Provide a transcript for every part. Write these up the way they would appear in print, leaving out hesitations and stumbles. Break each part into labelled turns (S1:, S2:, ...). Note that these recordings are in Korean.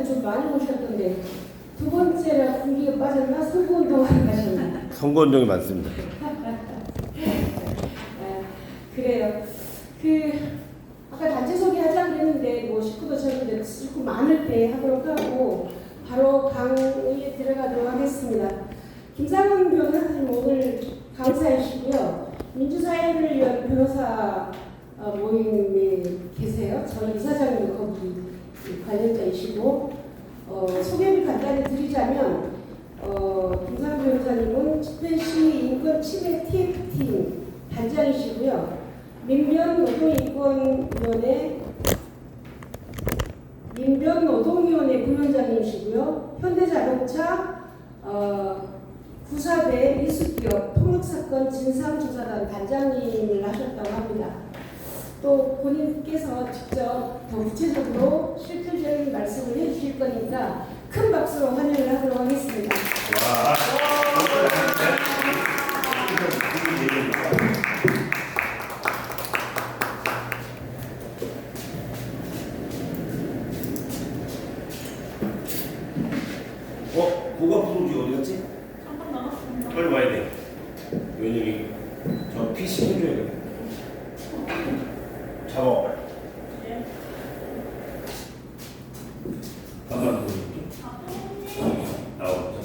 S1: 좀 많이 오셨던데 두 번째라 분기가 빠졌나 선거운동하러 가셨나?
S2: 선거운동이 많습니다.
S1: 그래요. 아까 단체 소개하자 그랬는데 뭐 식구도 적은데 식구 많을 때 하도록 하고 바로 강의에 들어가도록 하겠습니다. 김상훈 변호사님 오늘 강사이시고요. 민주사회를 위한 변호사 모임에 계세요. 저희 이사장님도 거기 관련자이시고 소개를 간단히 드리자면 김상훈 변호사님은 집회시 인권 침해 TF팀 단장이시고요. 민변노동위원회 부위원장님이시고요. 현대자동차 구사대 일수기업 통역사건 진상조사단 단장님을 하셨다고 합니다. 또 본인께서 직접 더 구체적으로 실질적인 말씀을 해주실 거니까 큰 박수로 환영을 하도록 하겠습니다.
S2: 고가 부동지 어디 갔지?
S3: 잠깐 나갔습니다.
S2: 빨리 와야 돼. 왜냐면 저 PC 해줘야 돼. 작업.
S3: 네.
S2: 잠깐만 보여줄게. 나오자.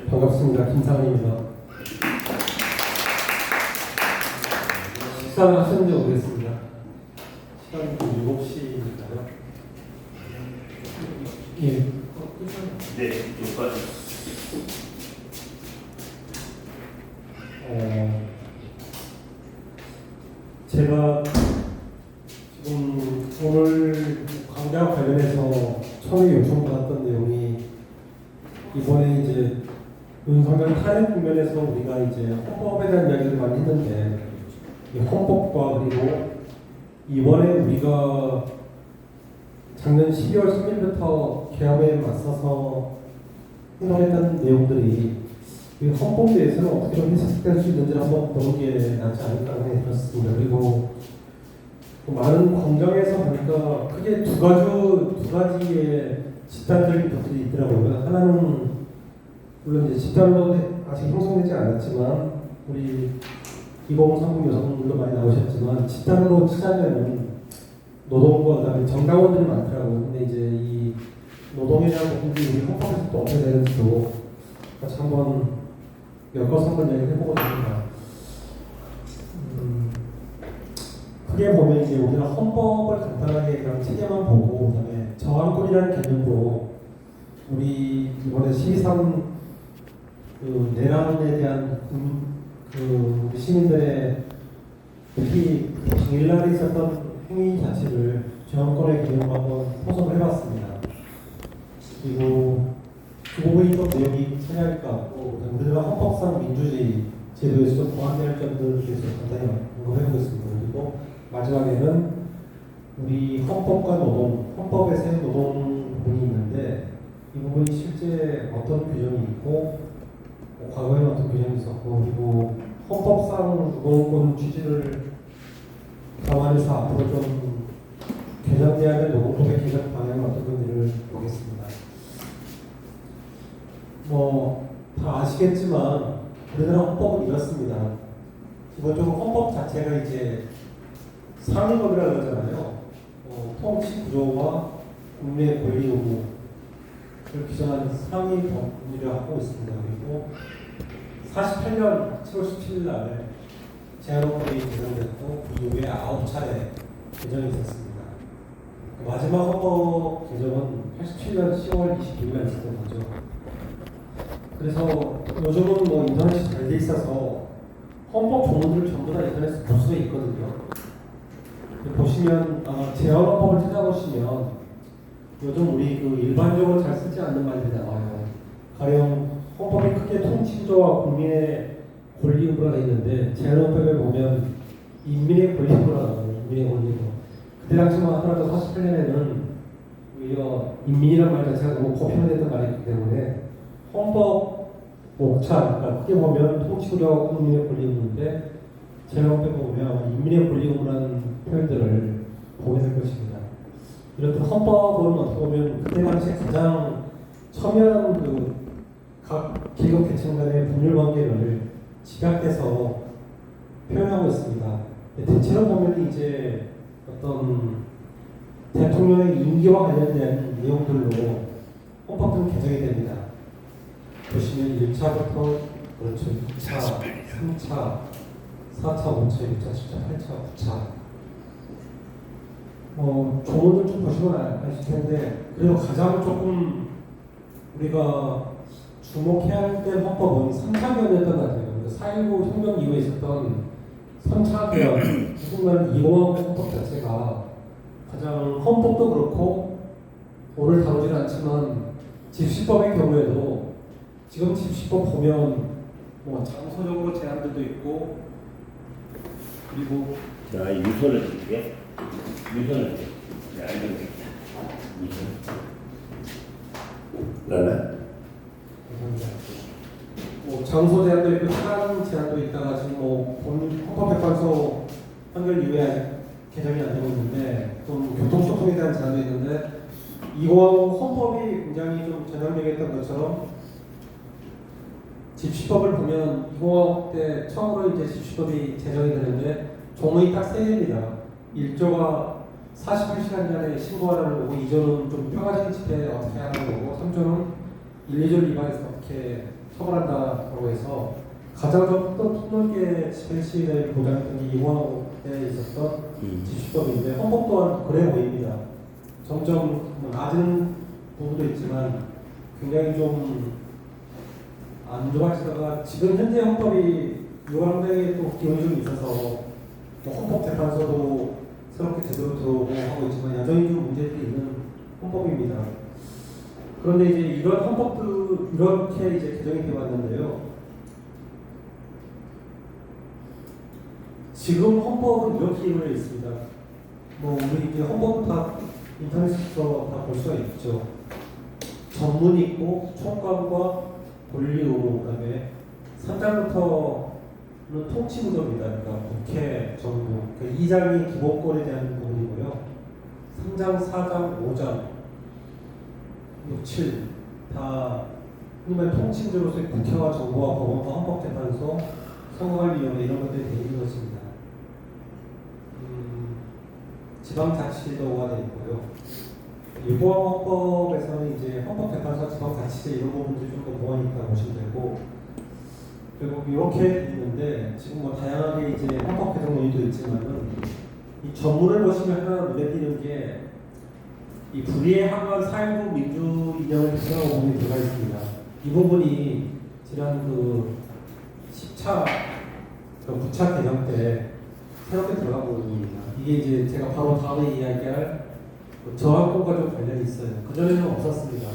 S4: 반갑습니다. 김상훈입니다. 식사를 하셨는지 모르겠습니다. 시간이 7시니까요. 예.
S2: 네, 여기까지.
S4: 제가 지금 오늘 강좌 관련해서 처음에 요청받았던 내용이 이번에 이제 윤석열 탄핵 국면에서 우리가 이제 헌법에 대한 이야기를 많이 했는데 이 헌법과 그리고 이번에 우리가 작년 12월 3일부터 계엄에 맞서서 행동했던 내용들이 이 헌법에 대해서는 어떻게 좀 해석될 수 있는지 한번 보는 게 낫지 않을까 하는 생각이 들었습니다. 그리고 많은 광장에서 보니까 크게 두 가지의 집단적인 것들이 있더라고요. 하나는 물론 이제 집단으로 아직 형성되지 않았지만 우리 2030 여성분들도 많이 나오셨지만 집단으로 치자면 노동과 그다음에 정당원들이 많더라고요. 근데 이제 이 노동에 대한 부분이 우리 헌법에서 또 어떻게 되는지도 같이 한번 엮어서 한번 얘기를 해보고 싶습니다. 크게 보면 이제 우리가 헌법을 간단하게 그냥 책에만 보고 그다음에 저항권이라는 개념도 우리 이번에 12.3 내란에 대한 우리 시민들의 특히 당일날에 있었던 행위 자체를 저항권의 개념으로 한번 포섭을 해봤습니다. 그리고 그 부분이 좀 내용이 차이할 것 같고 우리가 헌법상 민주주의 제도에서 좀 보완될 점들에 대해서 간단히 언급해보겠습니다. 그리고 마지막에는 우리 헌법과 노동, 헌법에서의 노동 부분이 있는데 이 부분이 실제 어떤 규정이 있고 과거에는 어떤 규정이 있었고 그리고 헌법상 노동권 취지를 감안해서 앞으로 좀 개정돼야 될 노동법의 개정 방향은 어떤 건지를 보겠습니다. 다 아시겠지만 우리나라 헌법은 이렇습니다. 기본적으로 헌법 자체가 이제 상위법이라고 그러잖아요. 통치 구조와 국민의 권리 요구를 규정한 상위법이라고 하고 있습니다. 그리고 48년 7월 17일 날에 제한헌법이 개정됐고 그 이후에 9차례 개정이 있었습니다. 마지막 헌법 개정은 87년 10월 22일에 있었던 거죠. 그래서 요즘은 인터넷이 잘 돼 있어서 헌법 조문들을 전부 다 인터넷에서 볼 수가 있거든요. 보시면 제한헌법을 찾아보시면 요즘 우리 일반적으로 잘 쓰지 않는 말들이 나와요. 가령 헌법이 크게 통치구조와 국민의 권리 의무가 있는데 제한헌법에 보면 인민의 권리 의무가 나와요. 인민의 권리 의무. 그때 당시만 하더라도 48년에는 오히려 인민이라는 말 자체가 너무 고편화됐던 말이기 때문에 헌법 목차, 그러니까 크게 보면 통치구력 국민의 권리 의무인데 제가 보면 인민의 권리 의무라는 표현들을 보게 될 것입니다. 이렇듯 헌법은 어떻게 보면 그때 당시에 가장 첨예한 각 계급 계층 간의 분율 관계를 집약해서 표현하고 있습니다. 대체로 보면 이제 어떤 대통령의 임기와 관련된 내용들로 헌법은 개정이 됩니다. 보시면 1차부터 그렇죠. 2차, 3차, 4차, 5차, 6차, 7차, 8차, 9차 조문을 좀 보시면 아실 텐데 그래도 가장 조금 우리가 주목해야 할 때 헌법은 3차개헌이었던 것 같아요. 4.19 혁명 이후에 있었던 3차개헌, 무슨 말은 2050 헌법 자체가 가장 헌법도 그렇고 오늘 다루지는 않지만 집시법의 경우에도 지금 집시법 보면 장소적으로 제한들도 있고 그리고
S2: 자, 유선을 줄게. 유선을 줄게. 네, 알겠습니다. 유선. 나는?
S4: 장소 제한도 있고 시간 제한도 있다가 지금 헌법재판소 판결 이후에 아직 개정이 안 되고 있는데 좀 교통소통에 대한 제한도 있는데 이거하고 헌법이 굉장히 좀 전향적이었던 것처럼 집시법을 보면 이거 때 처음으로 이제 집시법이 제정이 되는데 종의 딱 세 개입니다. 1조가 48시간 이내에 신고하라는 거고 2조는 좀 평화적인 집회 어떻게 하는 거고 3조는 1, 2조를 위반해서 어떻게 처벌한다고 해서 가장 좀 폭넓게 집회 시위를 보장했던 게 이호하고에 있었던 집시법인데 헌법 또한 그래 보입니다. 점점 낮은 부분도 있지만 굉장히 좀 안 좋아지다가 지금 현재 헌법이 유한되게 또 기운이 좀 있어서 헌법재판소도 새롭게 제대로 들어오고 하고 있지만 여전히 좀 문제들이 있는 헌법입니다. 그런데 이제 이런 헌법도 이렇게 이제 개정이 되어 왔는데요. 지금 헌법은 이렇게 이루어져 있습니다. 우리 이제 헌법은 다 인터넷에서 다 볼 수가 있죠. 전문이 있고 총괄과 권리 의무 그다음에 3장부터는 통치 구조입니다. 그러니까 국회, 정부. 그 2장이 기본권에 대한 부분이고요. 3장, 4장, 5장, 6, 7 다 흔히 통치 구조로서의 국회와 정부와 법원과 헌법재판소, 선거관리위원회 이런 것들이 되어 있는 것입니다. 지방자치도가 되어 있고요. 유보헌법에서는 이제 헌법재판소, 지방자치제 이런 부분들이 좀 더 보완이 있다고 보시면 되고, 그리고 이렇게 있는데 지금 다양하게 이제 헌법 개정 논의도 있지만은 이 전문을 보시면 하나 눈에 띄는 게 이 불의의 한간 4.19 민주 이념을 개정하고 부분이 들어가 있습니다. 이 부분이 지난 10차, 9차 개정 때 새롭게 들어간 부분입니다. 이게 이제 제가 바로 다음에 이야기할 저항권과 좀 관련이 있어요. 그전에는 없었습니다.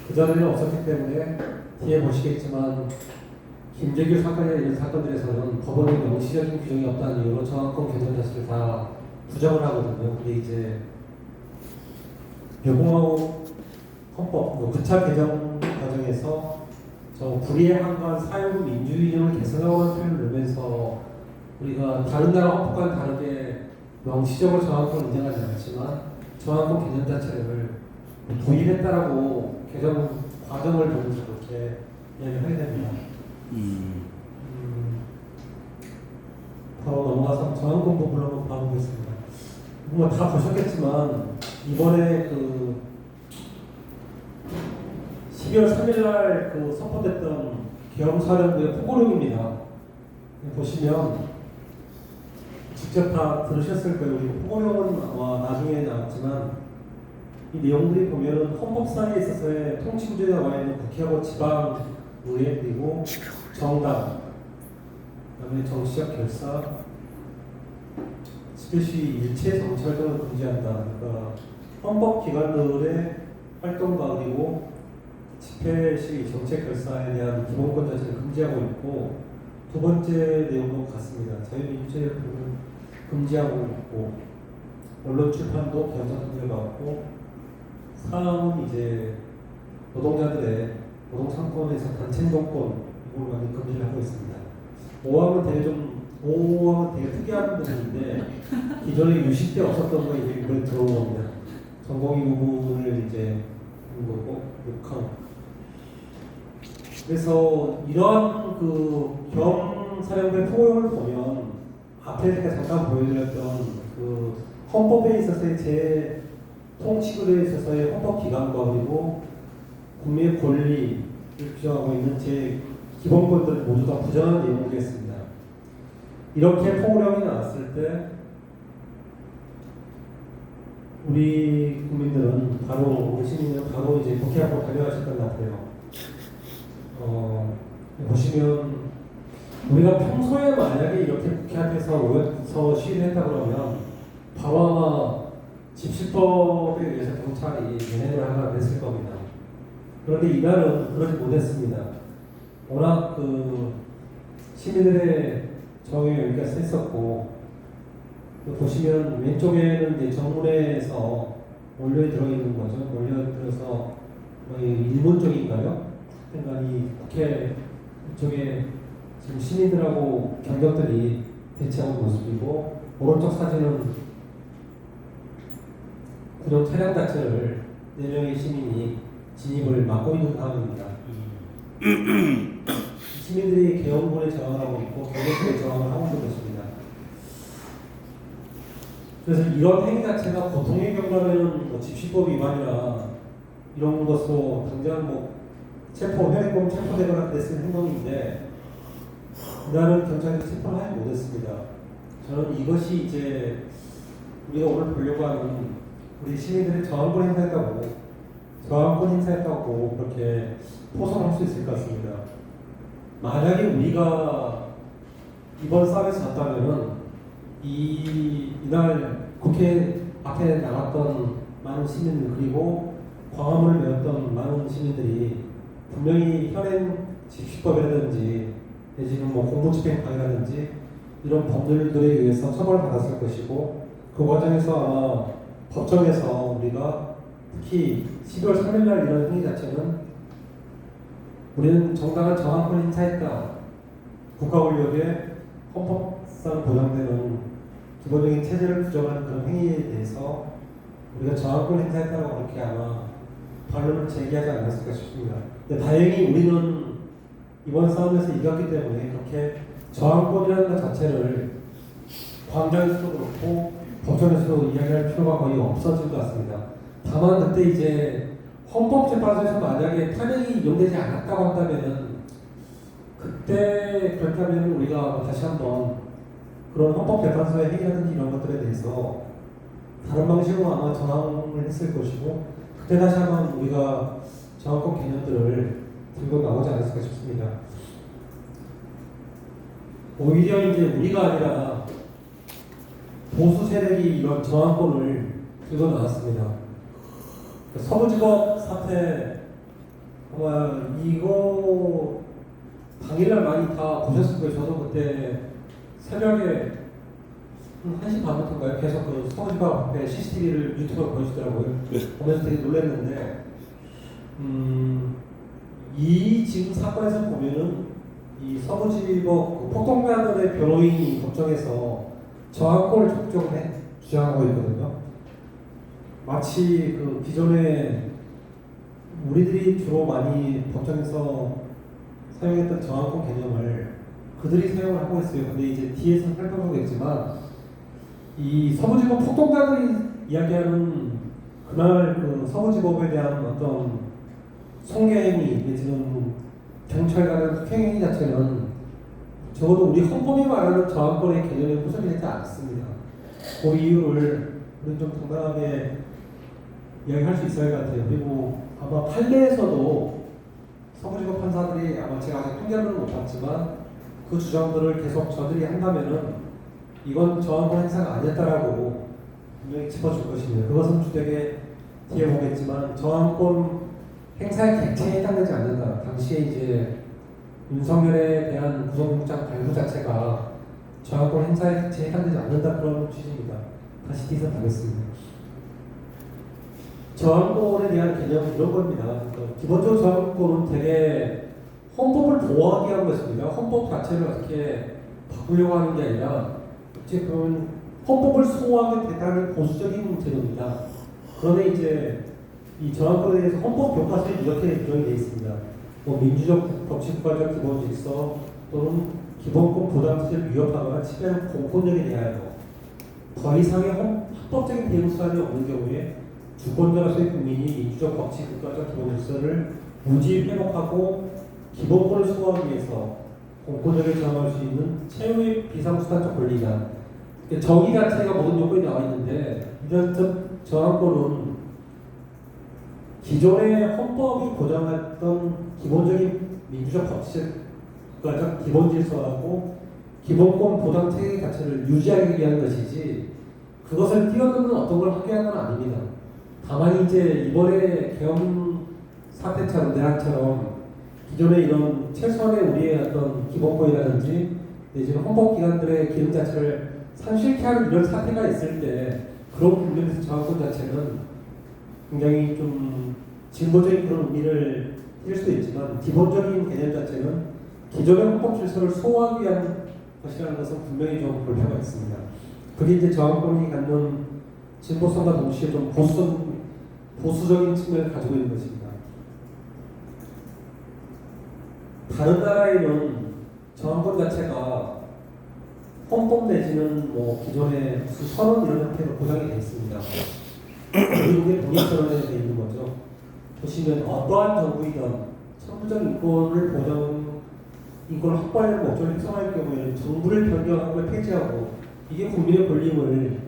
S4: 그전에는 없었기 때문에 뒤에 보시겠지만 김재규 사건이나 이런 사건들에서는 법원의 명시적인 규정이 없다는 이유로 저항권 개정 자체를 다 부정을 하거든요. 근데 이제 유공화국 헌법 9차 개정 과정에서 저 불의의 한간 4.19 민주이념을 개선하고는 표현을 넣으면서 우리가 다른 나라 헌법과는 다르게 명시적으로 저항권을 인정하지 않지만 저항권 개정 자체를 도입했다라고 개정 과정을 보면서 그렇게 이야기를 하게 됩니다. 바로 넘어가서 저항권 부분을 한번 봐보겠습니다. 다 보셨겠지만 이번에 12월 3일날 선포됐던 계엄사령부의 포고령입니다. 보시면 직접 다 들으셨을 거예요. 우리 포고령은 아마 나중에 나왔지만 이 내용들이 보면 헌법상에 있어서의 통치구조에 나와 있는 국회하고 지방의회 그리고 정당, 그다음에 정치적 결사, 집회시 일체 정치 활동을 금지한다. 그러니까 헌법 기관들의 활동과 그리고 집회 시 정책 결사에 대한 기본권 자체를 금지하고 있고, 두 번째 내용도 같습니다. 자유민주주의를 금지하고 있고, 언론 출판도 개헌 선택을 받고, 사항은 이제 노동자들의 노동상권에서 단체 행동권 요걸 많이 금지를 하고 있습니다. 5학은 되게 특이한 부분인데 기존에 유식 때 없었던 거 이제 이번에 들어온 겁니다. 전공의 부분을 이제 하는 거고 6항. 그래서 이러한 그겸 사령부의 통용을 보면 앞에 제가 잠깐 보여드렸던 그 헌법에 있어서의 제 통치구에 있어서의 헌법 기관과 그리고 국민의 권리를 규정하고 있는 제 기본권들을 모두 다 부정한 내용이겠습니다. 이렇게 통령이 나왔을 때 우리 국민들은 바로 우리 시민들은 바로 이제 국회 앞으로 달려가셨던 것 같아요. 보시면 우리가 평소에 만약에 이렇게 국회 앞에서 모여서 시위를 했다 그러면 바로 아마 집시법에 의해서 경찰이 얘네들 하나 냈을 겁니다. 그런데 이날은 그러지 못했습니다. 워낙 그 시민들의 정의 여기가 셌었고 보시면 왼쪽에는 이제 정문에서 몰려 들어있는 거죠. 몰려 들어서 일본 쪽인가요? 그러니까 이 국회 이쪽에 지금 시민들하고 경력들이 대치하는 모습이고 오른쪽 사진은 구정 차량 자체를 4명의 시민이 진입을 막고 있는 상황입니다. 시민들이 개헌군에 저항을 하고 있고 경찰에 저항을 하고 있는 것입니다. 그래서 이런 행위 자체가 보통의 경우라면 뭐 집시법 위반이나 이런 것으로 당장 뭐 현행범 체포되거나 그랬을 행동인데 그날은 경찰이 체포를 하지 못했습니다. 저는 이것이 이제 우리가 오늘 보려고 하는 우리 시민들의 저항권 행사했다고 그렇게 포섭할 수 있을 것 같습니다. 만약에 우리가 이번 싸움에서 졌다면은 이날 국회 앞에 나갔던 많은 시민들 그리고 광화문을 메웠던 많은 시민들이 분명히 현행 집시법이라든지 내지는 뭐 공무집행방해라든지 이런 법률들에 의해서 처벌을 받았을 것이고 그 과정에서 아마 법정에서 우리가 특히 12월 3일날 이런 행위 자체는 우리는 정당한 저항권 행사했다. 국가 권력의 헌법상 보장되는 기본적인 체제를 부정하는 그런 행위에 대해서 우리가 저항권 행사했다고 그렇게 아마 반론을 제기하지 않았을까 싶습니다. 근데 다행히 우리는 이번 싸움에서 이겼기 때문에 그렇게 저항권이라는 것 자체를 광장에서도 그렇고 법정에서도 이야기할 필요가 거의 없어진 것 같습니다. 다만 그때 이제 헌법재판소에서 만약에 탄핵이 인용되지 않았다고 한다면은 그때 그렇다면 우리가 다시 한번 그런 헌법재판소의 행위라든지 이런 것들에 대해서 다른 방식으로 아마 저항을 했을 것이고 그때 다시 한번 우리가 저항권 개념들을 들고 나오지 않았을까 싶습니다. 오히려 이제 우리가 아니라 보수 세력이 이런 저항권을 들고 나왔습니다. 서부지법 사태 아마 이거 당일날 많이 다 보셨을 거예요. 저도 그때 새벽에 1시 반부터인가요? 계속 그 서부지법 앞에 CCTV를 유튜브로 보여주더라고요. 보면서 되게 놀랐는데 이 지금 사건에서 보면은 이 서부지법 폭동가들의 변호인이 법정에서 저항권을 적극적으로 주장하고 있거든요. 마치 그 기존에 우리들이 주로 많이 법정에서 사용했던 저항권 개념을 그들이 사용을 하고 있어요. 근데 이제 뒤에서 살펴보겠지만 이 서부지법 폭동가들이 이야기하는 그날 그 서부지법에 대한 어떤 성행위 내지는 경찰관의 폭행행위 자체는 적어도 우리 헌법이 말하는 저항권의 개념에 구성이 되지 않습니다. 그 이유를 우리는 좀 당당하게 이야기할 수 있어야 할 것 같아요. 그리고 아마 판례에서도 서부지법 판사들이 아마 제가 아직 통계를 못 봤지만 그 주장들을 계속 저들이 한다면은 이건 저항권 행사가 아니었다라고 분명히 짚어줄 것입니다. 그것은 주되게 뒤에 보겠지만 저항권 행사의 객체에 해당되지 않는다. 당시에 이제 윤석열에 대한 구속영장 발부 자체가 저항권 행사의 객체에 해당되지 않는다 그런 취지입니다. 다시 뒤에서 보겠습니다. 저항권에 대한 개념은 이런 겁니다. 기본적으로 저항권은 되게 헌법을 보호하기 위한 것입니다. 헌법 자체를 어떻게 바꾸려고 하는 게 아니라 어떻게 보면 헌법을 소호하기 대단히 보수적인 제도입니다. 그런데 이제 이 저항권에 대해서 헌법 교과서에 이렇게 규정이 되어 있습니다. 뭐 민주적 법치국가적 기본 질서 또는 기본권 보장체를 위협하거나 침해하는 공권력에 대하여 더 이상의 합법적인 대응 수단이 없는 경우에 주권자로서의 국민이 민주적 법치국가적 기본 질서를 무지 회복하고 기본권을 수호하기 위해서 공권력에 저항할 수 있는 최후의 비상수단적 권리다. 정의 자체가 모든 요건이 나와 있는데 이런 저항권은 기존의 헌법이 보장했던 기본적인 민주적 법치국가적 기본 질서하고 기본권 보장 체계 자체를 유지하기 위한 것이지 그것을 뛰어넘는 어떤 걸 하게 한 건 아닙니다. 다만 이제 이번에 계엄 사태처럼 내란처럼 기존의 이런 최소한의 우리의 어떤 기본권이라든지 내지는 헌법기관들의 기능 자체를 상실케 하는 이런 사태가 있을 때 그런 국면에서 저항권 자체는 굉장히 좀 진보적인 그런 의미를 띌 수도 있지만 기본적인 개념 자체는 기존의 헌법 질서를 소화하기 위한 것이라는 것은 분명히 좀 볼 필요가 있습니다. 그게 이제 저항권이 갖는 진보성과 동시에 좀 보수적인 측면을 가지고 있는 것입니다. 다른 나라에는 저항권 자체가 헌법 내지는 뭐 기존의 무슨 선언 이런 형태로 보장이 되어 있습니다. 미국의 독립선언에 되어 있는 거죠. 보시면 어떠한 정부이든 선부적 인권을 확보하려는 목적을 형성할 경우에는 정부를 변경하고 폐지하고 이게 국민의 권리임을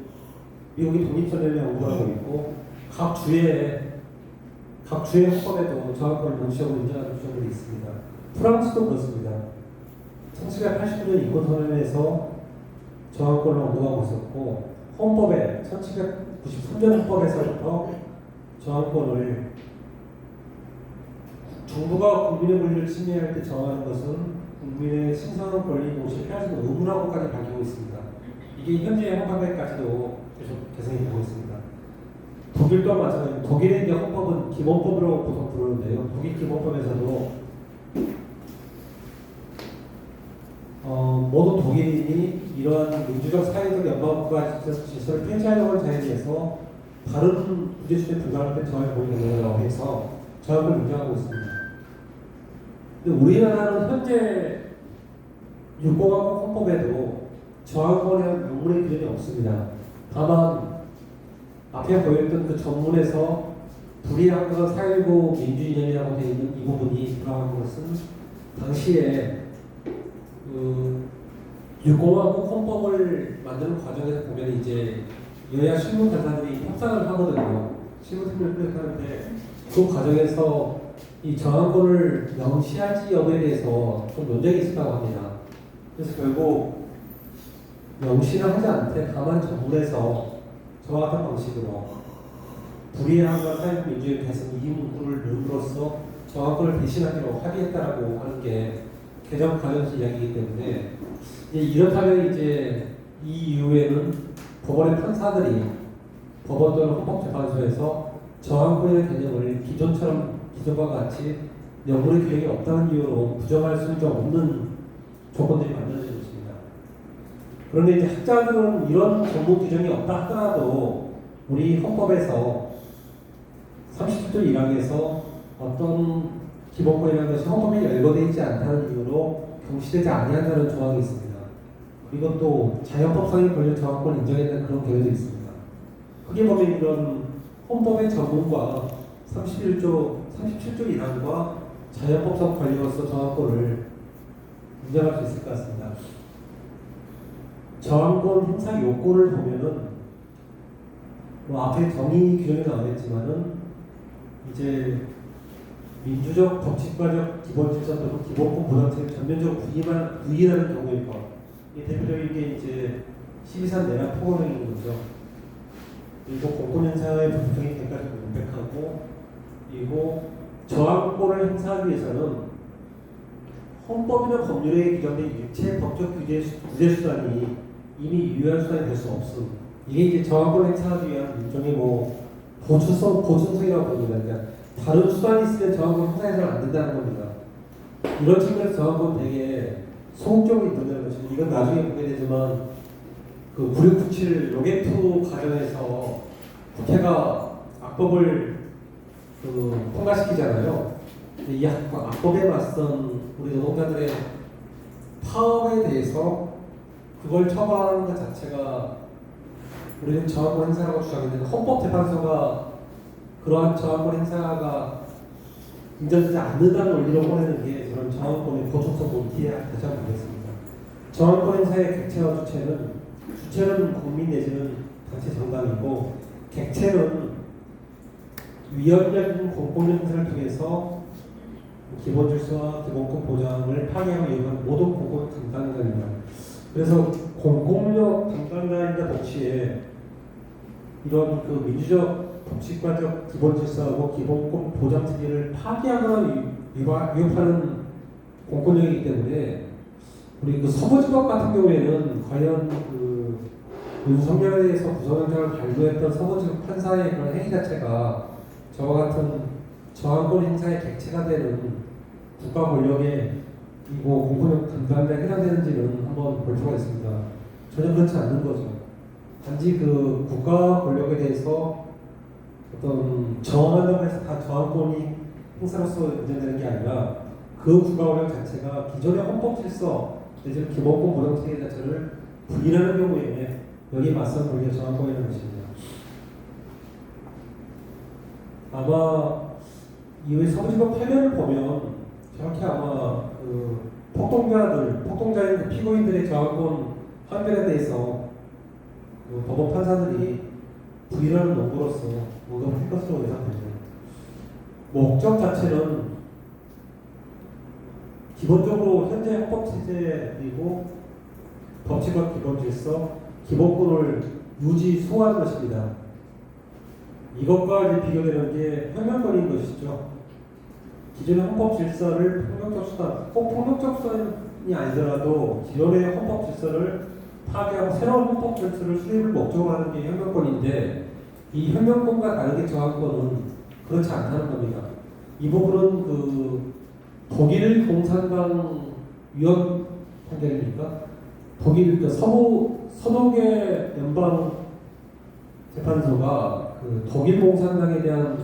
S4: 미국의 독립선언에 언급하고 있고 각 주의 헌법에도 저항권을 명시하고 인정하는 규정들이 있습니다. 프랑스도 그렇습니다. 1789년 인권선언에서 저항권을 언급하고 있었고 헌법에 1793년 헌법에서부터 저항권을 정부가 국민의 권리를 침해할 때 저항하는 것은 국민의 신성한 권리 동시에 해야지는 의무라고까지 밝히고 있습니다. 이게 현재 헌법에까지도 계속 개성이 되고 있습니다. 독일도 마찬가지입니다. 독일의 이제 헌법은 기본법이라고 보통 부르는데요. 독일 기본법에서도 모든 독일인이 이러한 민주적 사회적 연방국가 질서를 폐지하려고 하는 자에 대해서 다른 구제수에 불과할 때 저항의 권리라고 해서 저항을 인정하고 있습니다. 근데 우리나라는 현재 육공화국 헌법에도 저항권에 대한 명문의 규정이 없습니다. 다만 앞에 보였던 그 전문에서 불이한과 사회고 민주이념이라고 되어 있는 이 부분이 들어간 것은 당시에 육공화국 헌법을 만드는 과정에서 보면 이제 여야 실무 간사들이 협상을 하거든요. 실무팀을 플랫하는데 그 과정에서 이 저항권을 명시할지 여부에 대해서 좀 논쟁이 있었다고 합니다. 그래서 결국 명시는 하지 않되 다만 정부에서 저와 같은 방식으로 불이한과 사회민주주의 개선 이 문구를 넣음으로써 저항권을 대신하기로 합의했다라고 하는 게 개정 과정에서 이야기이기 때문에 이제 이렇다면 이제 이 이후에는 법원의 판사들이 법원 또는 헌법재판소에서 저항권의 개념을 기존과 같이 명문의 규정이 없다는 이유로 부정할 수는 없는 조건들이 만들어진 것입니다. 그런데 이제 학자들은 이런 정부 규정이 없다 하더라도 우리 헌법에서 37조 1항에서 어떤 기본권이라는 것이 헌법에 열거되어 있지 않다는 이유로 경시되지 아니한다는 조항이 있습니다. 그리고 또 자연법상의 권리 저항권을 인정했다는 그런 계획도 있습니다. 크게 보면 이런 헌법의 전문과 37조 1항과 자연법상 권리로서 저항권을 인정할 수 있을 것 같습니다. 저항권 행사 요건을 보면은 뭐 앞에 정의 규정이 나오겠지만은 이제 민주적 법치국가적 기본 질서 또는 기본권 보장체를 전면적으로 부인하는 경우일 것. 이 대표적인 게 이제 12.3 내란 포괄행위인 거죠. 그리고 공권행사의 불법적인 대가를 명백하고, 그리고 저항권을 행사하기 위해서는 헌법이나 법률에 규정된 일체 법적 규제 수단이 이미 유효한 수단이 될 수 없음. 이게 이제 저항권을 행사하기 위한 일종의 뭐 보충성이라고 봅니다. 그러니까 다른 수단이 있으면 저항권 행사해서는 안 된다는 겁니다. 이런 측면에서 저항권 되게 소극적으로 있던다는 것입니다. 이건 나중에 보게 되지만 그 9697 로겟2 과정에서 국회가 악법을 통과시키잖아요. 근데 이 악법에 맞선 우리 노동자들의 파업에 대해서 그걸 처벌하는 것 자체가 우리는 저항권 행사라고 주장했는데 헌법재판소가 그러한 저항권 행사가 인정되지 않는다는 논리로 보내는 게 저는 저항권의 보충성 논리에 다시 한번 보겠습니다. 저항권 행사의 객체와 주체는 국민 내지는 단체 정당이고 객체는 위헌적인 공권력 행사를 통해서 기본 질서와 기본권 보장을 파괴하고 위협하는 모든 공권 담당자입니다. 그래서 공공력 담당자인가 동시에 이런 그 민주적 법칙과적 기본 질서하고 기본권 보장 체계를 파괴하거나 위협하는 공권력이기 때문에 우리 그 서부지법 같은 경우에는 과연 그 윤석열에 대해서 구속영장을 발부했던 서부지법 판사의 그런 행위 자체가 저와 같은 저항권 행사의 객체가 되는 국가 권력의 이거 공권력 담당자에 해당되는지는 한번 볼 필요가 있습니다. 전혀 그렇지 않는 거죠. 단지 그 국가 권력에 대해서 어떤 저항한다고 해서 다 저항권이 행사로서 인정되는 게 아니라 그 국가 권력 자체가 기존의 헌법 질서 내지는 기본권 보장 체계 자체를 부인하는 경우에 여기에 맞선 권리가 저항권이라는 것입니다. 아마 이후에 서부지법 판례를 보면 정확히 아마 그 폭동자인 그 피고인들의 저항권 판결에 대해서 그 법원 판사들이 부인하는 논거로서 뭔가 할 것으로 예상됩니다. 목적 자체는 기본적으로 현재 헌법 체제이고 법치과 기본 질서, 기본권을 유지 소화하는 것입니다. 이것과 이제 비교되는 게 혁명권인 것이죠. 기존의 헌법 질서를 폭력적 수단, 꼭 폭력적 수단이 아니더라도 기존의 헌법 질서를 파괴하고 새로운 헌법 질서를 수립을 목적으로 하는 게 혁명권인데 이 혁명권과 다르게 저항권은 그렇지 않다는 겁니다. 이 부분은 그 독일 공산당 위원 판결입니까? 독일 그 서독의 연방 재판소가 그 독일 공산당에 대한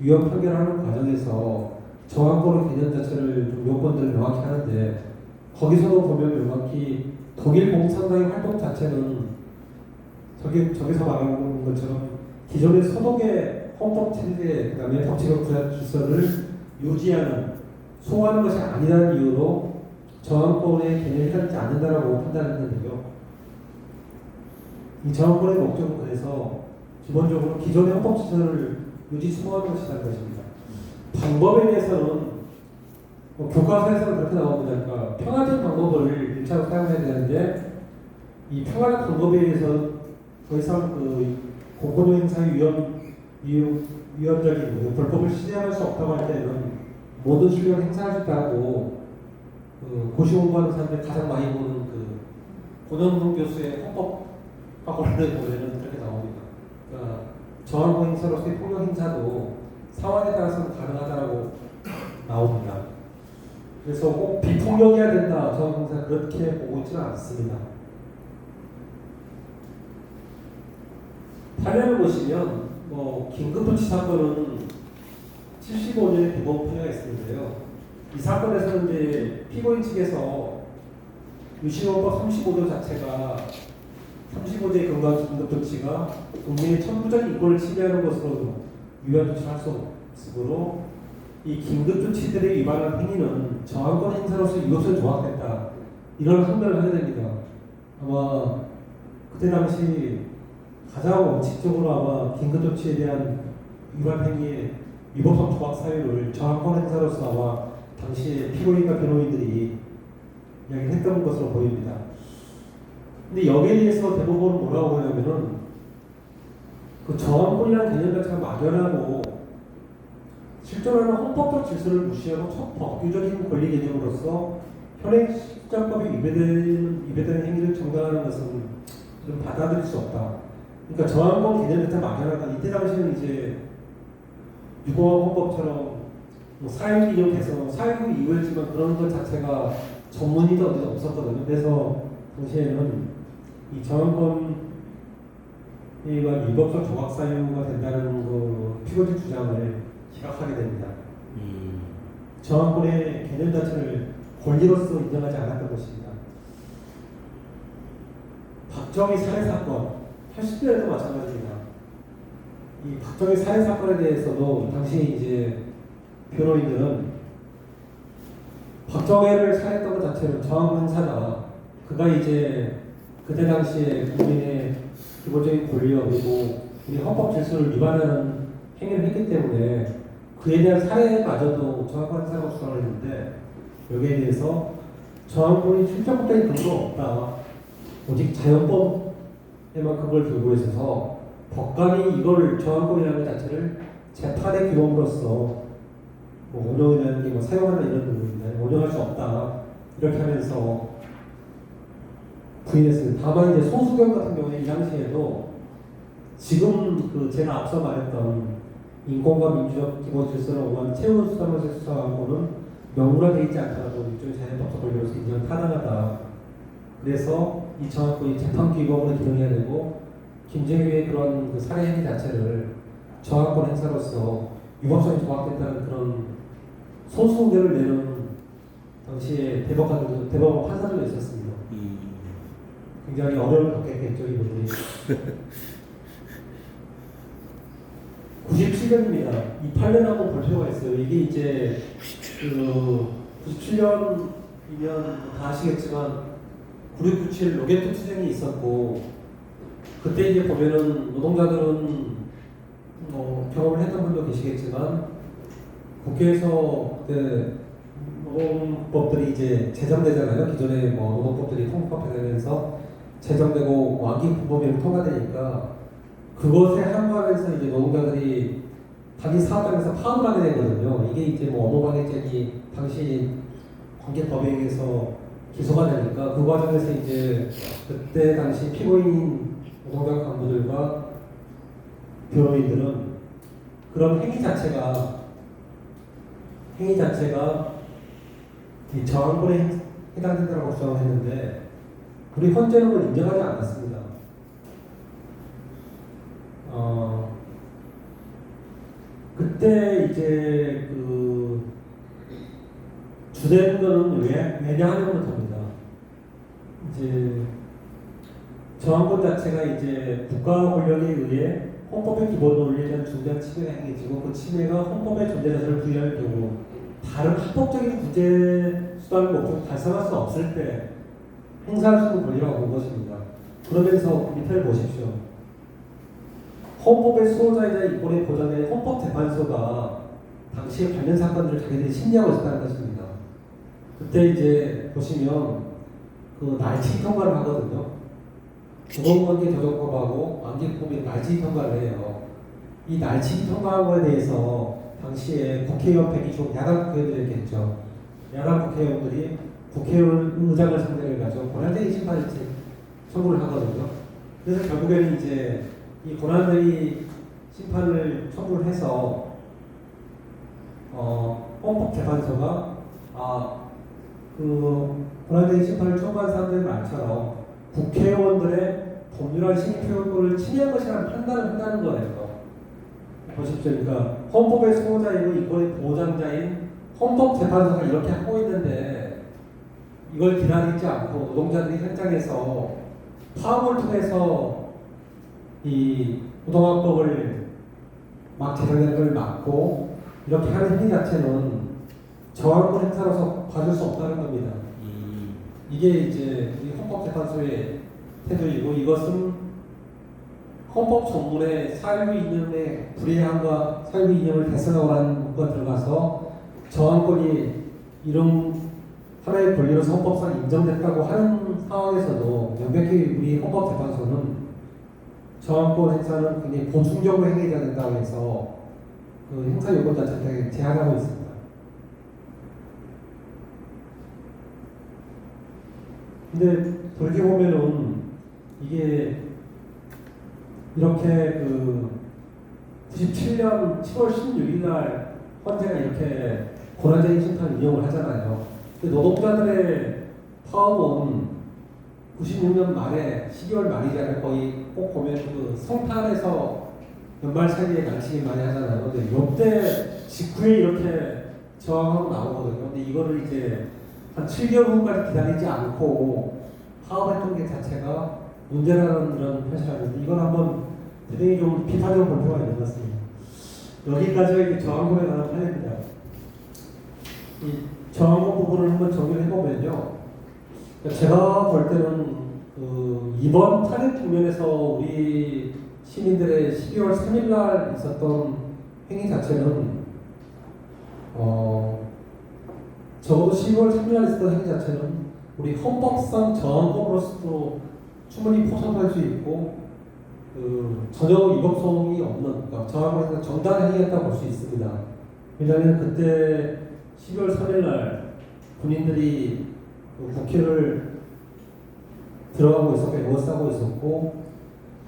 S4: 위헌 판결을 하는 과정에서 저항권의 개념 자체를 좀 요건들을 명확히 하는데 거기서도 보면 명확히 독일 공산당의 활동 자체는 저기서 말하는 것처럼 기존의 서독의 헌법 체제 그다음에 법치적 구조 질서를 유지하는 소화하는 것이 아니라는 이유로 저항권의 개념이 해당되지 않는다라고 판단했는데요. 이 저항권의 목적은 그래서 기본적으로 기존의 헌법 질서를 유지 소화하는 것이라는 것입니다. 방법에 대해서는 교과서에서는 그렇게 나옵니다. 그러니까 평화적 방법을 1차로 사용해야 되는데 이 평화적 방법에 대해서 더 이상 그 공권력 행사의 위헌적인 불법을 시행할 수 없다고 할 때는 모든 수령을 행사할 수 있다고 고시 공부하는 사람들이 가장 많이 보는 그 권영동 교수의 헌법과 관련된 노래는 그렇게 나옵니다. 그러니까 저항권 행사로서의 폭력 행사도 상황에 따라서는 가능하다고 나옵니다. 그래서 꼭 비폭력이어야 된다. 저항권 행사 그렇게 보고 있지는 않습니다. 판례를 보시면 긴급조치 사건은 75년에 대법원 판례가 있었는데요. 이 사건에서는 이제 피고인 측에서 유신헌법 35조 자체가 35조에 근거한 긴급조치가 국민의 천부적인 인권을 침해하는 것으로 위헌 조치를 할 수 없으므로 이 긴급조치들에 위반한 행위는 저항권 행사로서 이것을 조합했다. 이런 판단을 하게 됩니다. 아마 그때 당시 가장 원칙적으로 아마 긴급조치에 대한 위반 행위의 위법성 조각 사유를 저항권 행사로서 아마 당시에 피고인과 변호인들이 이야기를 했던 것으로 보입니다. 근데 여기에 대해서 대법원은 뭐라고 하냐면은 그 저항권이라는 개념 자체가 막연하고 실존하는 헌법적 질서를 무시하고 법규적인 권리 개념으로서 현행 십자법이 위배되는 행위를 정당화하는 것은 좀 받아들일 수 없다. 그러니까 저항권 개념 자체가 막연하다. 이때 당시에는 이제 유공화 헌법처럼 뭐4.19 기념해서 4.19 이후였지만 그런 것 자체가 전문의도 어디도 없었거든요. 그래서 당시에는 이 저항권이 위법적 조각 사유가 된다는 그 피고지 주장을 시각하게 됩니다. 저항권의 개념 자체를 권리로서 인정하지 않았던 것입니다. 박정희 살해 사건 80년에도 마찬가지입니다. 이 박정희 살해 사건에 대해서도 당시 이제 변호인들은 박정희를 살해했던 것 자체는 저항권 행사다. 그가 이제 그때 당시에 국민의 기본적인 권리와 그리고 우리 헌법 질서를 위반하는 행위를 했기 때문에 그에 대한 살해마저도 저항권 행사라고 주장을 했는데 여기에 대해서 저항권이 실질적인 근거가 없다. 오직 자연법에만 그걸 들고 있어서 법관이 이걸 저항권이라는 것 자체를 재판의 규범으로서 뭐 온용이라는 게 뭐 사용하는 이런 부분인데 온용할 수 없다. 이렇게 하면서 부인했습니다. 다만 이제 소수경 같은 경우에 이 당시에도 지금 그 제가 앞서 말했던 인권과 민주적 기본 질서를 오한 채무 수단으로서 수사하고는 명문화되어 있지 않더라도 일종의 자연법적 권리로서 인정 타당하다. 그래서 이 저항권이 재판 규범으로 기능해야 되고 김정일의 그런 그 살해 행위 자체를 저항권 행사로서 위법성이 조각됐다는 그런 소수 의견을 내는 당시에 대법원 판사들도 있었습니다. 굉장히 어려움을 겪겠죠, 이 부분이. 97년입니다. 이 판례를 한번 볼 필요가 있어요. 이게 이제 그 97년이면 다 아시겠지만 9697 로켓 투쟁이 있었고 그때 이제 보면은 노동자들은 뭐 경험을 했던 분도 계시겠지만 국회에서 그때 노동법들이 이제 제정되잖아요. 기존에 뭐 노동법들이 통합되면서 제정되고 완기법이 통과되니까 그것에 항거하면서 이제 노동자들이 자기 사업장에서 파업을 하게 되거든요. 이게 이제 뭐 업무방해죄니 당시 관계법에 의해서 기소가 되니까 그 과정에서 이제 그때 당시 피고인 노동자 간부들과 변호인들은 그런 행위 자체가 이 저항권에 해당된다고 주장을 했는데 우리 헌재는 그걸 인정하지 않았습니다. 그때 이제 그 주된 거는 왜냐하면부터입니다. 이제 저항권 자체가 이제 국가 권력에 의해 헌법의 기본 논리에 대한 중대한 침해가 행해지고 그 침해가 헌법의 존재 자체를 부여할 경우 다른 합법적인 구제 수단을 목적 달성할 수 없을 때 행사할 수 있는 권리라고 본 것입니다. 그러면서 밑을 보십시오. 헌법의 수호자이자 이권에 보장된 헌법재판소가 당시에 관련 사건들을 자기들이 심리하고 있었다는 것입니다. 그때 이제 보시면 그 날치기 통과를 하거든요. 주거관계 조정법하고 완기법이 날치기 통과를 해요. 이 날치기 통과한 거에 대해서 당시에 국회의원 120조 야당 국회의원들이겠죠. 야당 국회의원들이 국회의장을 상대로 해가지고 권한대행 심판 청구를 하거든요. 그래서 결국에는 이제 이 권한대행 심판을 청구를 해서 헌법재판소가 그 권한대행 심판을 청구한 사람들 말처럼 국회의원들의 법률안 심의 표현권을 침해한 것이라는 판단을 한다는 거예요. 보십시오. 그러니까 헌법의 수호자이고 이권의 보장자인 헌법재판소가 이렇게 하고 있는데 이걸 기다리지 않고 노동자들이 현장에서 파업을 통해서 이 노동화법을 막 제정되는 걸 막고 이렇게 하는 행위 자체는 저항권 행사로서 봐줄 수 없다는 겁니다. 이게 이제 헌법재판소의 태도이고 이것은 헌법 전문에 4.19 이념의 불이함과 4.19 이념을 대선하고라는 문구가 들어가서 저항권이 이런 하나의 권리로서 헌법상 인정됐다고 하는 상황에서도 명백히 우리 헌법재판소는 저항권 행사는 굉장히 보충적으로 행해야 된다고 해서 그 행사 요건 자체를 제한하고 있습니다. 근데 돌이켜 보면은 이게 이렇게 그 97년 7월 16일 날 헌재가 이렇게 권한쟁의 심판 이용을 하잖아요. 근데 노동자들의 파업은 96년 말에 12월 말이잖아요. 거의 꼭 보면 그 성탄에서 연말 사이에 날치기 많이 하잖아요. 근데 이때 직후에 이렇게 저항하고 나오거든요. 근데 이거를 이제 한 7개월 후까지 기다리지 않고 파업했던 게 자체가 문제라는 그런 현실이었는데 이건 한번 대단히 좀 비판적으로 볼 필요가 있는 것 같습니다. 여기까지가 이제 저항권에 관한 판례입니다. 이 저항권 부분을 한번 정리를 해보면요. 제가 볼 때는 이번 탄핵 국면에서 우리 시민들의 12월 3일 날 있었던 행위 자체는 적어도 12월 3일 날 있었던 행위 자체는 우리 헌법상 저항권으로서도 충분히 포섭할 수 있고 전혀 위법성이 없는 그러니까 저항권에서 정당한 행위였다고 볼 수 있습니다. 왜냐하면 그때 12월 3일 날 군인들이 국회를 들어가고 있었고 에워싸고 있었고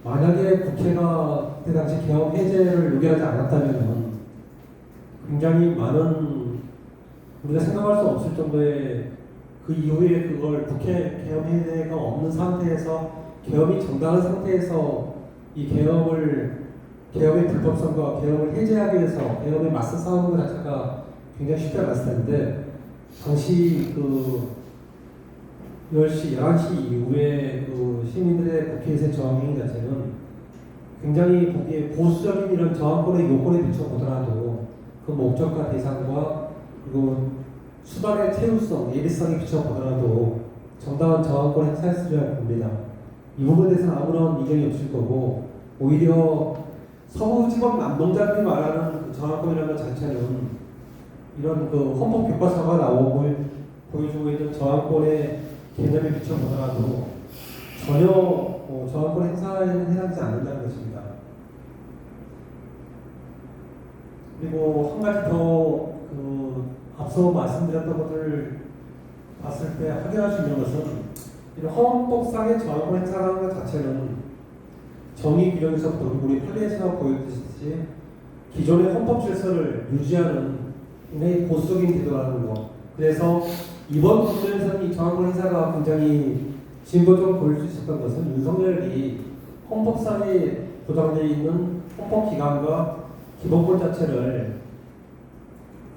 S4: 만약에 국회가 그때 당시 개헌 해제를 요구하지 않았다면 굉장히 많은 우리가 생각할 수 없을 정도의 그 이후에 그걸 국회 개헌 해제가 없는 상태에서 개헌이 정당한 상태에서 이 개헌의 불법성과 개헌을 해제하기 위해서 개헌에 맞서 싸우는 것 자체가 굉장히 쉽지 않았을 텐데 당시 그 10시, 11시 이후에 그 시민들의 국회에서의 저항행위 자체는 굉장히 보기에 보수적인 이런 저항권의 요건에 비춰보더라도 그 목적과 대상과 그리고 수단의 채우성, 예비성에 비춰보더라도 정당한 저항권 행사했으리라고 봅니다. 이 부분에 대해서는 아무런 이견이 없을 거고 오히려 서부지법 남동장이 말하는 그 저항권이라는 것 자체는 이런 그 헌법 교과서가 나오고 보여주고 있는 저항권의 개념에 비춰보더라도 전혀 저항권 행사에는 해당되지 않는다는 것입니다. 그리고 한 가지 더 앞서 말씀드렸던 것을 봤을 때 확인할 수 있는 것은 이런 헌법상의 저항권 행사라는 것 자체는 정의 규정에서부터 우리 판례에서 보여주듯이 기존의 헌법 질서를 유지하는 굉장히 보수적인 제도라는 것. 그래서 이번 국면에서는 이 저항권 행사가 굉장히 진보적으로 보일 수 있었던 것은 윤석열이 헌법상에 보장되어 있는 헌법기관과 기본권 자체를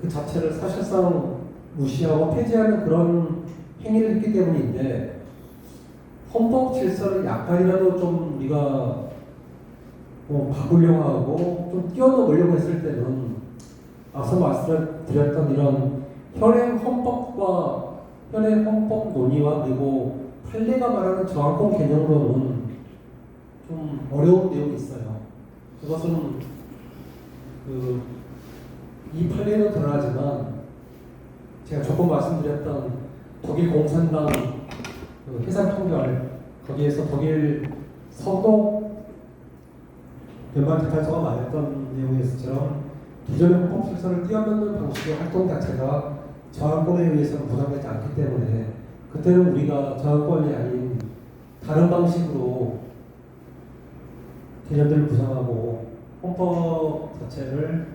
S4: 그 자체를 사실상 무시하고 폐지하는 그런 행위를 했기 때문인데 헌법 질서를 약간이라도 좀 우리가 바꾸려고 하고 좀 뛰어넘으려고 했을 때는 앞서 말씀드렸던 이런 현행 헌법과 현행 헌법 논의와 그리고 판례가 말하는 저항권 개념으로는 좀 어려운 내용이 있어요. 그것은 이 판례도 드러나지만 제가 조금 말씀드렸던 독일 공산당 해산 통결 거기에서 독일 서독 변방재판소가 말했던 내용에서처럼 기존의 헌법 질서를 뛰어넘는 방식의 활동 자체가 저항권에 의해서는 보장되지 않기 때문에 그때는 우리가 저항권이 아닌 다른 방식으로 개념들을 구성하고 헌법 자체를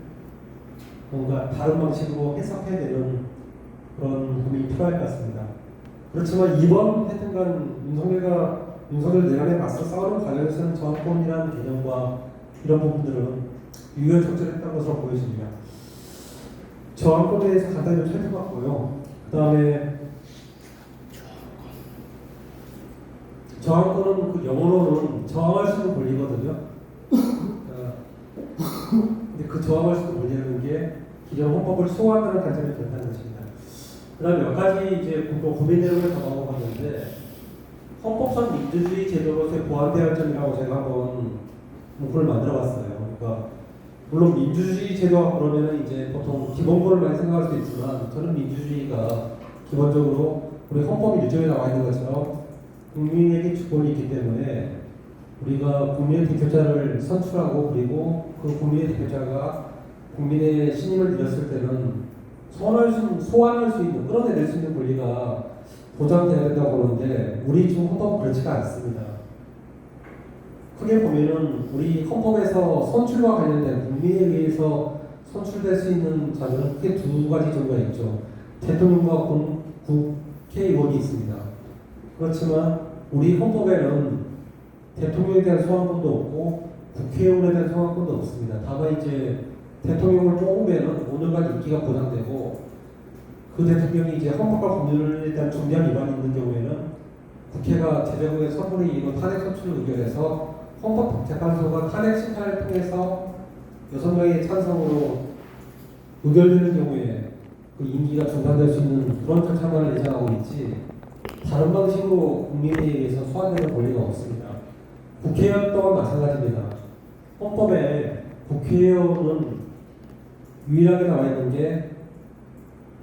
S4: 뭔가 다른 방식으로 해석해야 되는 그런 고민이 필요할 것 같습니다. 그렇지만 이번 하여튼간 윤석열 내란에 맞서 싸우는 관련해서는 저항권이라는 개념과 이런 부분들은 유연적절했다는 것으로 보여집니다. 저항권에 대해서 간단히 좀 살펴봤고요. 그 다음에 저항권은 그 영어로는 저항할 수 있는 권리거든요. 근데 그 저항할 수 있는 권리라는 게 기존 헌법을 소화한다는 관점이 된다는 것입니다. 그 다음에 몇 가지 이제 고민 내용을 더 넣어봤는데 헌법상 민주주의 제도로서의 보완돼야 할 점이라고 제가 한번 문구를 만들어봤어요. 그러니까 물론 민주주의 제도가 그러면은 이제 보통 기본권을 많이 생각할 수 있지만 저는 민주주의가 기본적으로 우리 헌법 1조에 나와 있는 것처럼 국민에게 주권이 있기 때문에 우리가 국민의 대표자를 선출하고 그리고 그 국민의 대표자가 국민의 신임을 잃었을 때는 소환할 수 있는 끌어내릴 수 있는 권리가 보장돼야 된다고 보는데 우리 지금 헌법은 그렇지가 않습니다. 크게 보면은 우리 헌법에서 선출과 관련된 국민에 의해서 선출될 수 있는 자들은 크게 두 가지 정도가 있죠. 대통령과 국회의원이 있습니다. 그렇지만 우리 헌법에는 대통령에 대한 소환권도 없고 국회의원에 대한 소환권도 없습니다. 다만 이제 대통령을 뽑으면 5년간 임기가 보장되고 그 대통령이 이제 헌법과 법률에 대한 중대한 위반이 있는 경우에는 국회가 제정의 선분의 이익으로 탄핵 선출을 의결해서 헌법재판소가 탄핵 심판을 통해서 6명의 찬성으로 의결되는 경우에 그 임기가 중단될 수 있는 그런 절차만을 예정하고 있지 다른 방식으로 국민에 의해서 소환되는 권리가 없습니다. 국회의원 또한 마찬가지입니다. 헌법에 국회의원은 유일하게 나와 있는 게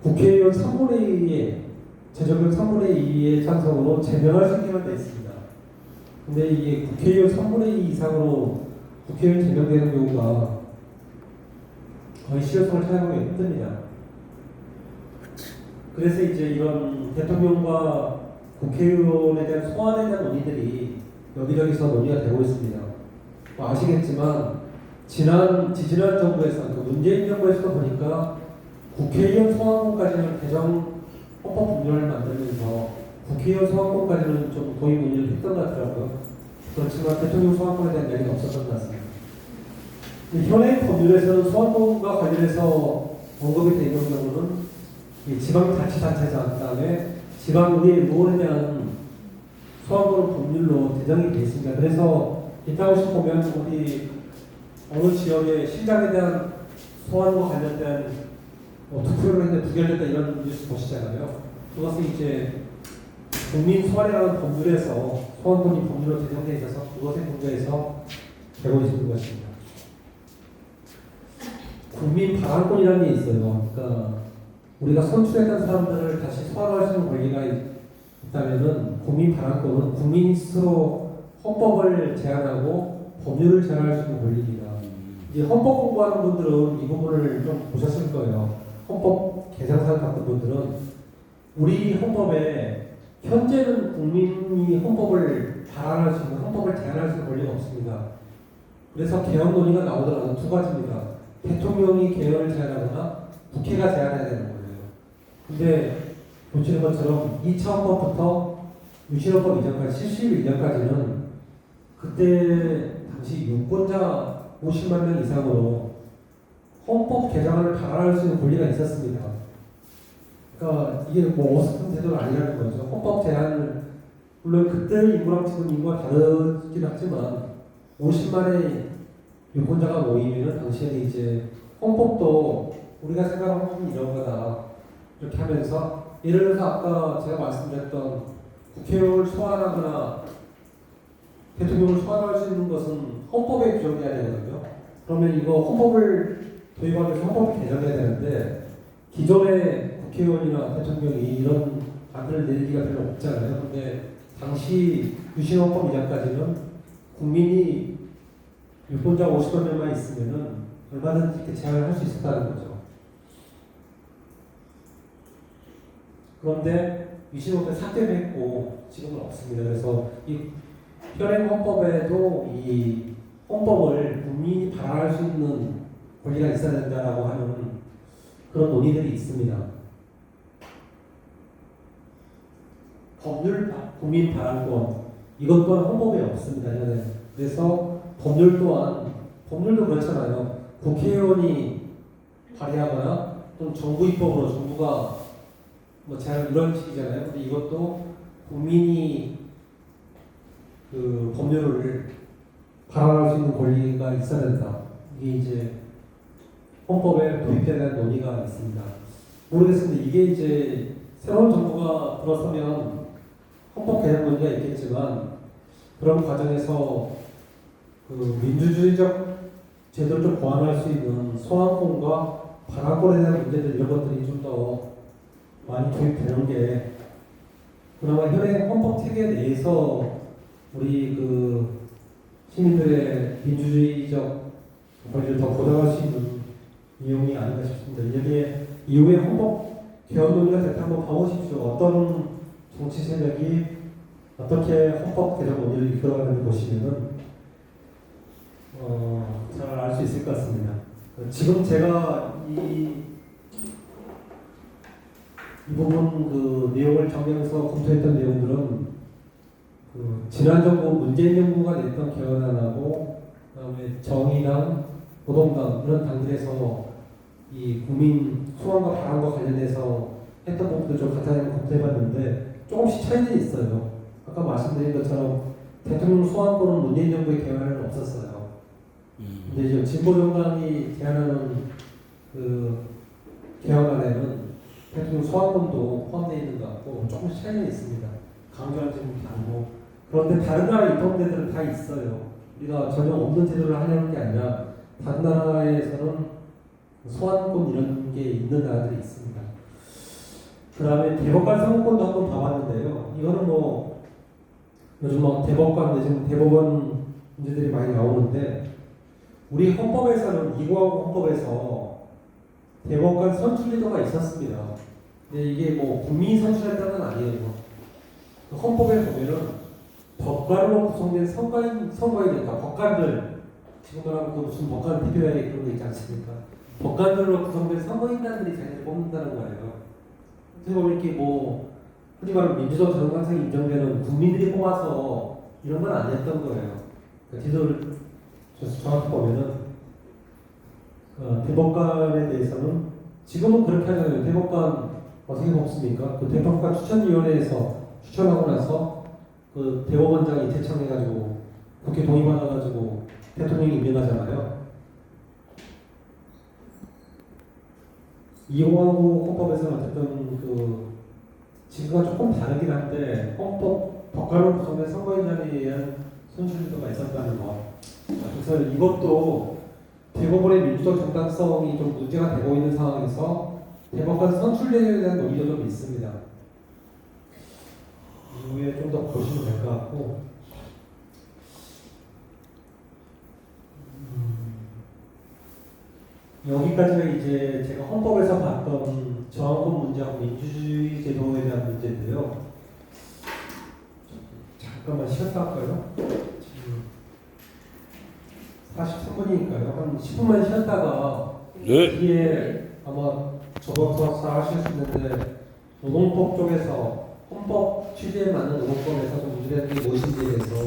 S4: 국회의원 3분의 2의 제적용 3분의 2의 찬성으로 제명할 수 있게만 되어 있습니다. 근데 이게 국회의원 3분의 2 이상으로 국회의원 제명되는 경우가 거의 실효성을 찾아보기 힘듭니다. 그래서 이제 이런 대통령과 국회의원에 대한 소환에 대한 논의들이 여기저기서 논의가 되고 있습니다. 뭐 아시겠지만 지지난 정부에서 그 문재인 정부에서도 보니까 국회의원 소환권까지는 개정 헌법 법률을 만들면서 국회의원 소환권까지는 좀 도입 논의를 했던 것 같더라고요. 그렇지만 대통령 소환권에 대한 이야기가 없었던 것 같습니다. 현행 법률에서는 소환권과 관련해서 언급이 되는 경우는 이 지방자치단체장 그다음에 지방의회 의원에 대한 소환권은 법률로 제정이 되어 있습니다. 그래서 이따 오시 보면 우리 어느 지역의 시장에 대한 소환과 관련된 투표를 했는데 부결됐다 이런 뉴스 보시잖아요. 그것은 이제 국민 소환이라는 법률에서 소환권이 법률로 제정되어 있어서 그것에 근거해서 되고 있는 것입니다. 국민 발언권이라는 게 있어요. 그러니까 우리가 선출했던 사람들을 다시 소환할 수 있는 권리가 있다면은 국민 발언권은 국민이 스스로 헌법을 제안하고 법률을 제안할 수 있는 권리입니다. 이제 헌법 공부하는 분들은 이 부분을 좀 보셨을 거예요. 헌법 개정사를 갖는 분들은 우리 헌법에 현재는 국민이 헌법을 발언할 수 있는 헌법을 제안할 수 있는 권리가 없습니다. 그래서 개헌 논의가 나오더라도 두 가지입니다. 대통령이 개헌을 제안하거나 국회가 제안해야 되는 거예요. 근데 보시는 것처럼 2차 헌법부터 유신헌법 이전까지 71년까지는 그때 당시 유권자 50만 명 이상으로 헌법 개정안을 발언할 수 있는 권리가 있었습니다. 그러니까 이게 뭐 어색한 제도가 아니라는 거죠. 헌법 제안을 물론 그때 인구랑 지금 인구가 다르긴 하지만 50만의 유권자가 모이면 당시에는 이제 헌법도 우리가 생각하는 헌법은 이런 거다 이렇게 하면서 예를 들어서 아까 제가 말씀드렸던 국회의원을 소환하거나 대통령을 소환할 수 있는 것은 헌법에 규정돼야 되거든요. 그러면 이거 헌법을 도입하기 위해서 헌법을 개정해야 되는데 기존의 국회의원이나 대통령이 이런 안을 내리기가 별로 없잖아요. 근데 당시 유신헌법 이전까지는 국민이 유권자 50만 명만 있으면은 얼마든지 이렇게 제안을 할 수 있었다는 거죠. 그런데 유신헌법에 삭제를 했고 지금은 없습니다. 그래서 이 현행 헌법에도 이 헌법을 국민이 발언할 수 있는 권리가 있어야 된다라고 하는 그런 논의들이 있습니다. 법률 국민 발언권 이것 또한 헌법에 없습니다. 그래서 법률 또한 법률도 그렇잖아요. 국회의원이 발의하거나 또는 정부 입법으로 정부가 뭐 제안 이런 식이잖아요. 근데 이것도 국민이 그 법률을 발언할 수 있는 권리가 있어야 된다. 이게 이제 헌법에 도입에 대한 논의가 있습니다. 모르겠습니다. 이게 이제 새로운 정부가 들어서면 헌법 개정 논의가 있겠지만 그런 과정에서 그 민주주의적 제도를 좀 보완할 수 있는 소환권과 발언권에 대한 문제들 이런 것들이 좀 더 많이 도입되는 게 그나마 현행 헌법 체계 내에서 우리 그 시민들의 민주주의적 권리를 더 보장할 수 있는 내용이 아닌가 싶습니다. 여기에 이후에 헌법 개헌 논의가 될 때 한번 봐보십시오. 어떤 정치 세력이 어떻게 헌법 개정 논의를 이끌어가는지 보시면은 잘 알 수 있을 것 같습니다. 지금 제가 이 부분 그 내용을 정리해서 검토했던 내용들은 그 지난 정부 문재인 정부가 냈던 개헌안하고 그다음에 정의당, 노동당 이런 당들에서 이 국민 소원과 바람과 관련해서 했던 부분도 좀 간단히 검토해봤는데 조금씩 차이는 있어요. 아까 말씀드린 것처럼 대통령 소환권은 문재인 정부의 개헌안은 없었어요. 근데 지금 진보 정당이 제안하는 그 개헌안에는 대통령 소환권도 포함되어 있는 것 같고 조금씩 차이는 있습니다. 강조한 점이 다르고 그런데 다른 나라 입법제들은 다 있어요. 우리가 전혀 없는 제도를 하려는 게 아니라 다른 나라에서는 소환권 이런 게 있는 나라들이 있습니다. 그 다음에 대법관 선거권도 한번 봐봤는데요. 이거는 뭐 요즘 뭐 대법관 내지는 대법원 문제들이 많이 나오는데 우리 헌법에서는 이고하고 헌법에서 대법관 선출제도가 있었습니다. 근데 이게 뭐 국민이 선출했다는 건 아니에요. 그 헌법에 보면은 법관으로 구성된 선거인이니까 법관들 지금 말하면 그 무슨 법관 대표회의 그런 거 있지 않습니까? 법관들로 구성된 선거인단들이 자기를 뽑는다는 거예요. 어떻게 보면 이렇게 뭐 흔히 말하면 민주적 정당성이 인정되는 국민들이 뽑아서 이런 건 안 했던 거예요. 그러니까 지도를 정확히 보면은 대법관에 대해서는 지금은 그렇게 하잖아요. 대법관 어떻게 뽑습니까? 그 대법관 추천위원회에서 추천하고 나서 그 대법원장이 제청해가지고 국회 동의받아가지고 대통령이 임명하잖아요. 이용하고 헌법에서는 어쨌든 그 지금과 조금 다르긴 한데 헌법 법관으로 구성된 선거인단에 의한 선출제도가 있었다는 거. 그래서 이것도 대법원의 민주적 정당성이 좀 문제가 되고 있는 상황에서 대법관 선출제도에 대한 논의도 좀 있습니다. 이후에 좀 더 보시면 될 것 같고 여기까지가 이제 제가 헌법에서 봤던 저항권 문제하고 민주주의 제도에 대한 문제인데요. 잠깐만 쉬었다 할까요? 지금 43분이니까요. 한 10분만 쉬었다가 뒤에 아마 저부터 하실 수 있는데 노동법 쪽에서 헌법 취지에 맞는 노동법에서 좀 문제되는 게 무엇인지에 대해서